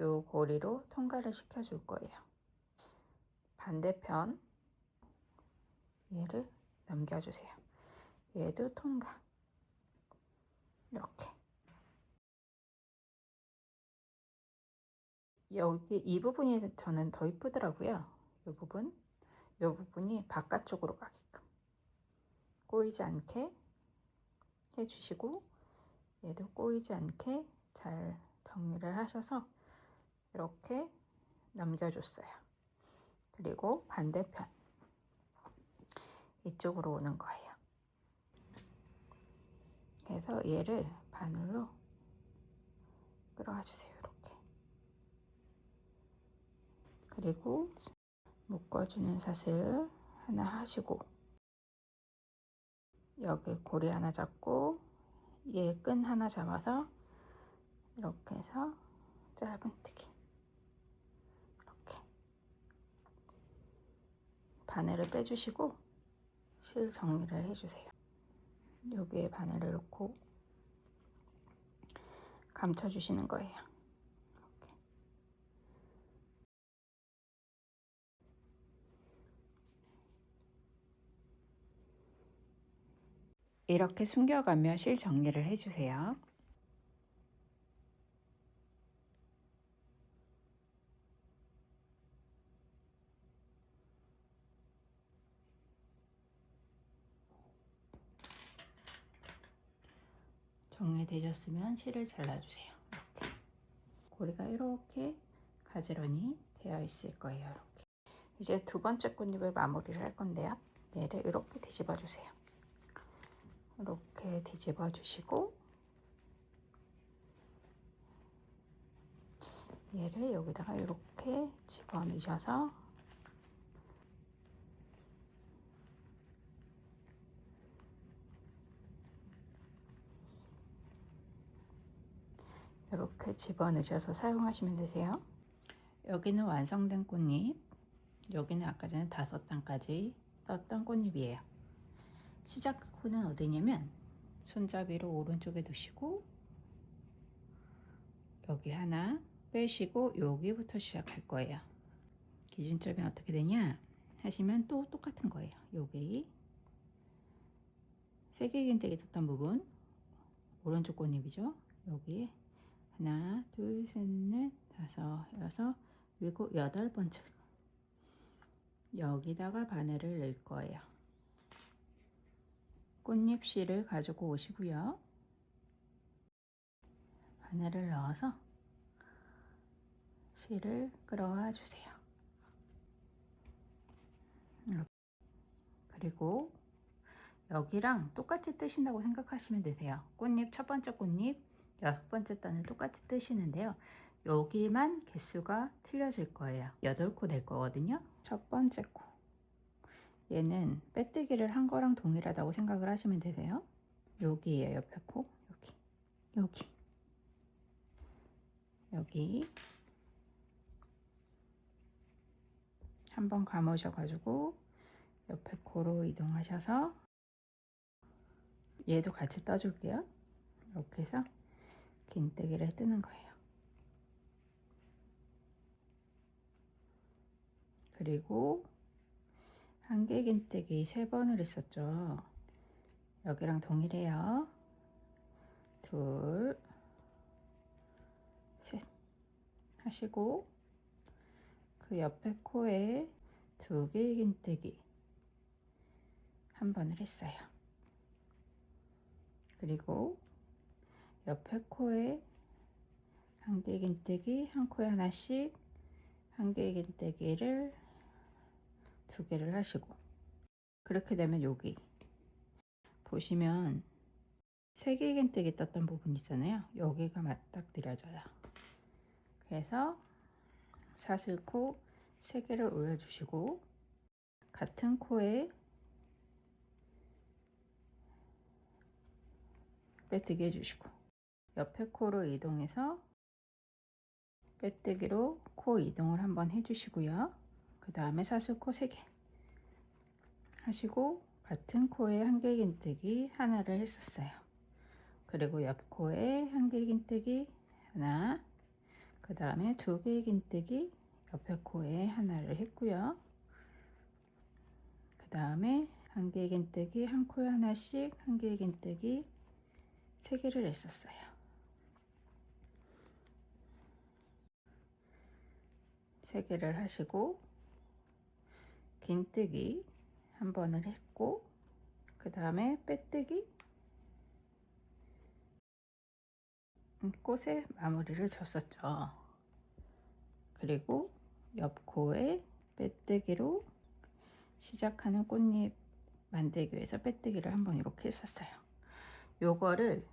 요 고리로 통과를 시켜 줄 거예요. 반대편 얘를 넘겨 주세요. 얘도 통과. 이렇게. 여기 이 부분이 저는 더 이쁘더라고요. 이 부분이 바깥쪽으로 가게끔 꼬이지 않게 해주시고, 얘도 꼬이지 않게 잘 정리를 하셔서 이렇게 넘겨줬어요. 그리고 반대편 이쪽으로 오는 거예요. 그래서 얘를 바늘로 끌어와 주세요. 이렇게. 그리고 묶어주는 사슬 하나 하시고 여기 고리 하나 잡고 얘 끈 하나 잡아서 이렇게 해서 짧은뜨기 이렇게 바늘을 빼주시고 실 정리를 해주세요. 여기에 바늘을 넣고 감춰주시는 거예요. 이렇게 숨겨가며 실 정리를 해주세요. 정리되셨으면 실을 잘라주세요. 이렇게. 고리가 이렇게 가지런히 되어 있을 거예요. 이렇게. 이제 2번째 꽃잎을 마무리를 할 건데요. 얘를 이렇게 뒤집어 주세요. 이렇게 뒤집어 주시고 얘를 여기다가 이렇게 집어 넣으셔서 이렇게 집어 넣으셔서 사용하시면 되세요. 여기는 완성된 꽃잎, 여기는 아까 전에 5단까지 떴던 꽃잎이에요. 시작 코는 어디냐면 손잡이로 오른쪽에 두시고 여기 하나 빼시고 여기부터 시작할 거예요. 기준점이 어떻게 되냐, 하시면 또 똑같은 거예요. 여기 세개 긴뜨기 떴던 부분, 오른쪽 꽃잎이죠. 여기에 하나, 둘, 셋, 넷, 다섯, 여섯, 일곱, 여덟 번째. 여기다가 바늘을 넣을 거예요. 꽃잎 실을 가지고 오시고요. 바늘을 넣어서 실을 끌어와 주세요. 그리고 여기랑 똑같이 뜨신다고 생각하시면 되세요. 꽃잎 첫 번째 꽃잎, 여섯 번째 단을 똑같이 뜨시는데요. 여기만 개수가 틀려질 거예요. 8코 될 거거든요. 첫 번째 코. 얘는 빼뜨기를 한 거랑 동일하다고 생각을 하시면 되세요. 여기에요. 옆에 코. 여기 한번 감으셔 가지고 옆에 코로 이동하셔서 얘도 같이 떠줄게요. 이렇게 해서 긴뜨기를 뜨는 거예요. 그리고 한개 긴뜨기 3번을 했었죠. 여기랑 동일해요. 둘, 셋 하시고 그 옆에 코에 2개 긴뜨기 1번을 했어요. 그리고 옆에 코에 1개 긴뜨기, 한 코에 하나씩 1개 긴뜨기를 2개를 하시고, 그렇게 되면 여기 보시면 3개 긴뜨기 떴던 부분 있잖아요. 여기가 맞닥뜨려져요. 그래서 사슬코 3개를 올려주시고 같은 코에 빼뜨기 해주시고 옆에 코로 이동해서 빼뜨기로 코 이동을 한번 해주시고요. 그 다음에 사슬코 3개 하시고 같은 코에 1개 긴뜨기 하나를 했었어요. 그리고 옆 코에 1개 긴뜨기 하나, 그 다음에 2개 긴뜨기 옆에 코에 하나를 했고요. 그 다음에 1개 긴뜨기 한 코에 하나씩 1개 긴뜨기 3개를 했었어요. 세 개를 하시고 긴뜨기 한 번을 했고 그 다음에 빼뜨기 꽃에 마무리를 줬었죠. 그리고 옆 코에 빼뜨기로 시작하는 꽃잎 만들기 위해서 빼뜨기를 한번 이렇게 했었어요. 요거를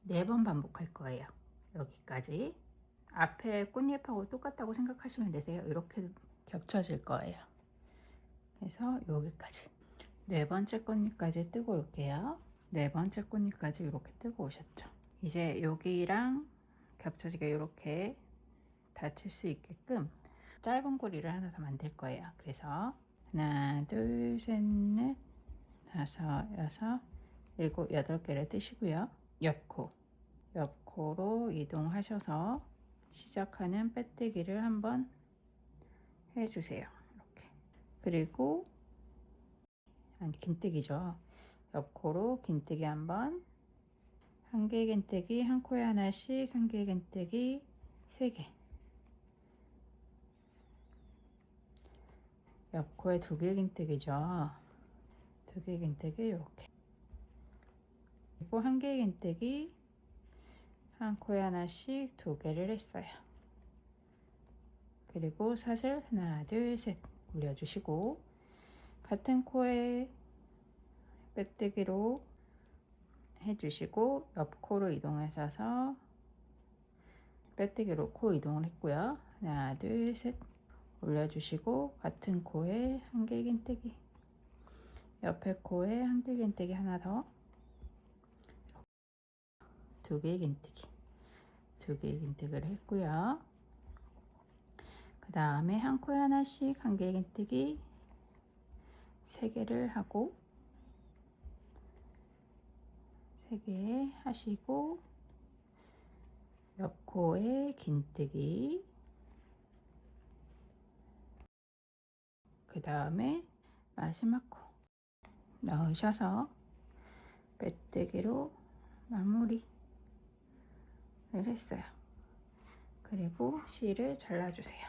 4번 반복할 거예요. 여기까지. 앞에 꽃잎하고 똑같다고 생각하시면 되세요. 이렇게 겹쳐질 거예요. 그래서 여기까지 4번째 꽃잎까지 뜨고 올게요. 4번째 꽃잎까지 이렇게 뜨고 오셨죠. 이제 여기랑 겹쳐지게 이렇게 닫힐 수 있게끔 짧은 고리를 하나 더 만들 거예요. 그래서 하나, 둘, 셋, 넷, 다섯, 여섯, 일곱, 8개를 뜨시고요. 옆코로 이동하셔서 시작하는 빼뜨기를 한번 해주세요. 이렇게. 그리고 긴뜨기죠. 옆코로 긴뜨기 한번, 1개 긴뜨기 한 코에 하나씩 1개 긴뜨기 3개. 옆코에 2개 긴뜨기죠. 2개 긴뜨기 이렇게. 그리고 1개 긴뜨기 한 코에 하나씩 2개를 했어요. 그리고 사슬 하나, 둘, 셋 올려주시고 같은 코에 빼뜨기로 해주시고 옆 코로 이동하셔서 빼뜨기로 코 이동을 했고요. 하나, 둘, 셋 올려주시고 같은 코에 1개 긴뜨기, 옆에 코에 1개 긴뜨기 하나 더, 2개 긴뜨기, 2개 긴뜨기를 했고요. 그 다음에 한 코에 하나씩 1개 긴뜨기 3개를 하고 3개 하시고 옆 코에 긴뜨기, 그 다음에 마지막 코 넣으셔서 빼뜨기로 마무리를 했어요. 그리고 실을 잘라주세요.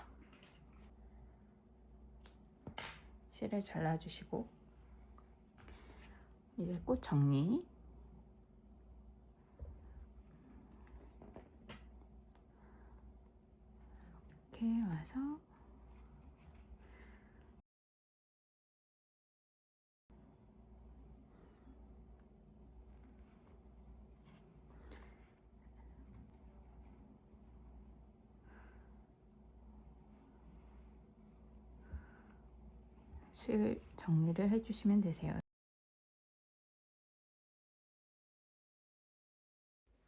실을 잘라주시고 이제 꽃 정리. 이렇게 와서 실 정리를 해주시면 되세요.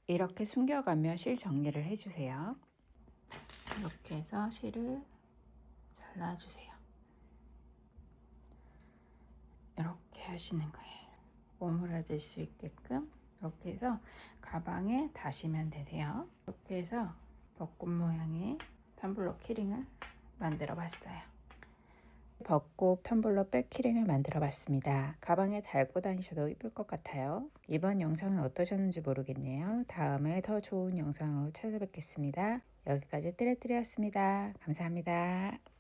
이렇게 숨겨가며 실 정리를 해주세요. 이렇게 해서 실을 잘라주세요. 이렇게 하시는 거예요. 오므라질 수 있게끔 이렇게 해서 가방에 다시면 되세요. 이렇게 해서 벚꽃 모양의 텀블러 키링을 만들어 봤어요. 벚꽃 텀블러 백 키링을 만들어 봤습니다. 가방에 달고 다니셔도 예쁠 것 같아요. 이번 영상은 어떠셨는지 모르겠네요. 다음에 더 좋은 영상으로 찾아뵙겠습니다. 여기까지 띠레띠레였습니다. 감사합니다.